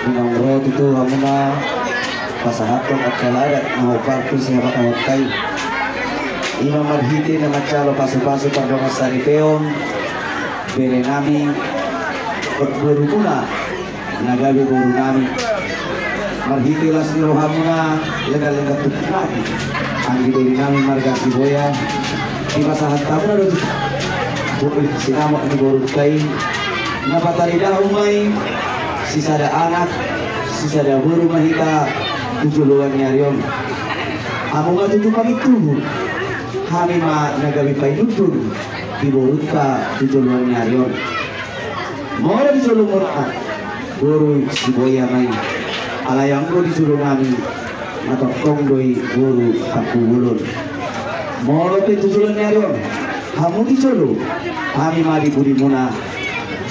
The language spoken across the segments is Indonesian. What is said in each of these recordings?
Minang roh itu hamuna pasahaton at kaladat na huparto siya matawag kay Imam marhiti na matsalo paso-paso pardong saripeon bere nami berburu muna nagabi buru nami marhiti las niro hamuna lega-lega tukna ang gidoli nami marga siboya di pasahat tamu na doon sinamot ni buru kay napataridah umay sisada anak sisada buru mahita tujuluan nyarion amo nga tutu pagituhod kami ma nagawi pa'y dudun iburut ka tujuluan nyarion mora dijulung mora buru siboya may alayang ko dijulung namin natokong doy buru takubulon mora pa'y tujuluan nyarion kamu dijulung kami ma diburi muna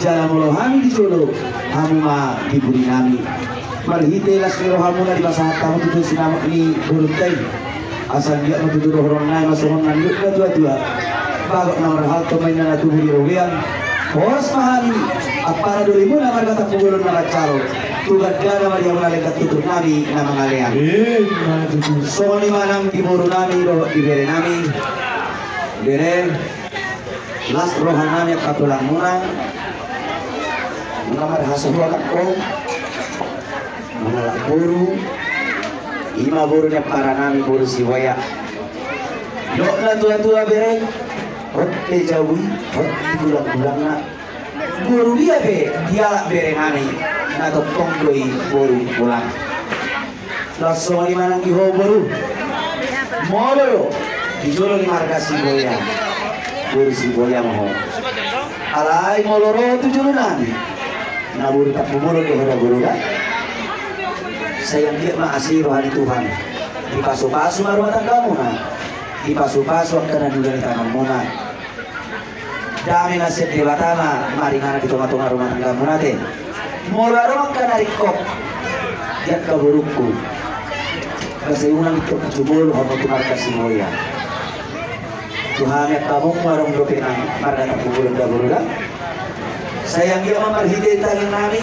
jalan molo kami dijulung kamu ma diburi nami marhite las niro hamuna di basahat tamu tutu sinamak ni burutay asal dia matuturo horonay masuhon na luk na dua-dua bago na marahal tumay na natubuli rogian oras mahali at para duli mo na margatang pugulon na katsaro tugad ka na mariya mo na legat tutur nami na mga leang so ni manang dimuro nami do ibere nami bere las rohan nami at katulang muna mga marhasahuan ako menolak buru ima burunya para nami buru siwaya dok na tua-tua bere hotte jauhi hotte gulang-gulang na buru dia be dialak bere nami na tokong doi buru pulang lasso lima nang iho buru molo yo dijolo ni marga siwaya buru siwaya moho alai moloro tujulu nami na buru tak bumulu ke hoda buru kan sayang dia maasih rohani Tuhan di pasu-pasu rumah tanggamu na di pasu-pasu akan juga di tangan muna dami nasib di batama mari ngana di tengah-tengah rumah tanggamu nate mula rumah kan dari kop yang keburukku kasi ulang itu kecubul homo tumar kasimoya Tuhan yang kamu marong dropinang marga tak kubulan dabulan sayang dia memarhiti tangan nami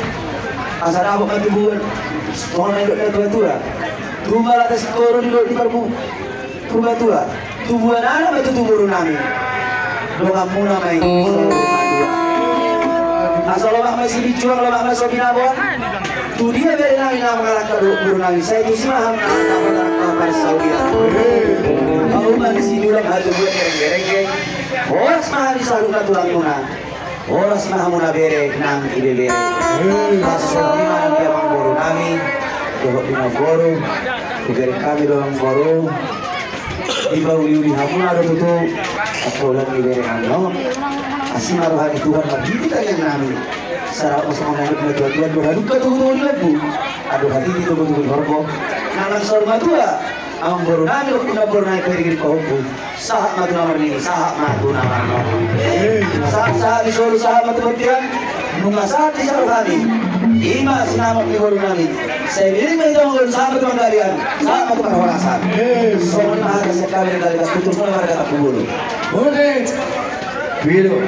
asal aku kan tubuhan Soalnya hidup na tua-tua Rumah atas koro di parmu Rumah tua Tubuhan anak itu tubuh nami Doang muna may asal lomak may sibicuang lomak may sobinabuan tu dia beri nami na mengalak guru nami saya itu simaham na para Saudi kalau man sinulang hatu buat gereng-gereng oras mahal disaluk na tulang muna oras mahal muna bere nang ibebere asal di mana dia mengguru nami dohok binagoro kuberi kami doang goro iba uli hamuna do tutu atau lagi bere nang asin maruhani Tuhan magiti kalian nami sarap masang nangit na tuan berhaduk ka tuh lagu aduh hati itu betul horbo nalang sorma tua ang goro nami kung nabor na iperigir ko hubo sahak matu namar ni sahak matu namar no sahak di solo sahak matu bertian nunga saat di saruhani ima sinamak ni goro nami saya bilang may itong goro sahabat mga galian sahak matu karwarasan so mahal sa kami ng galian tutup mo na marga takubulong Budi Bido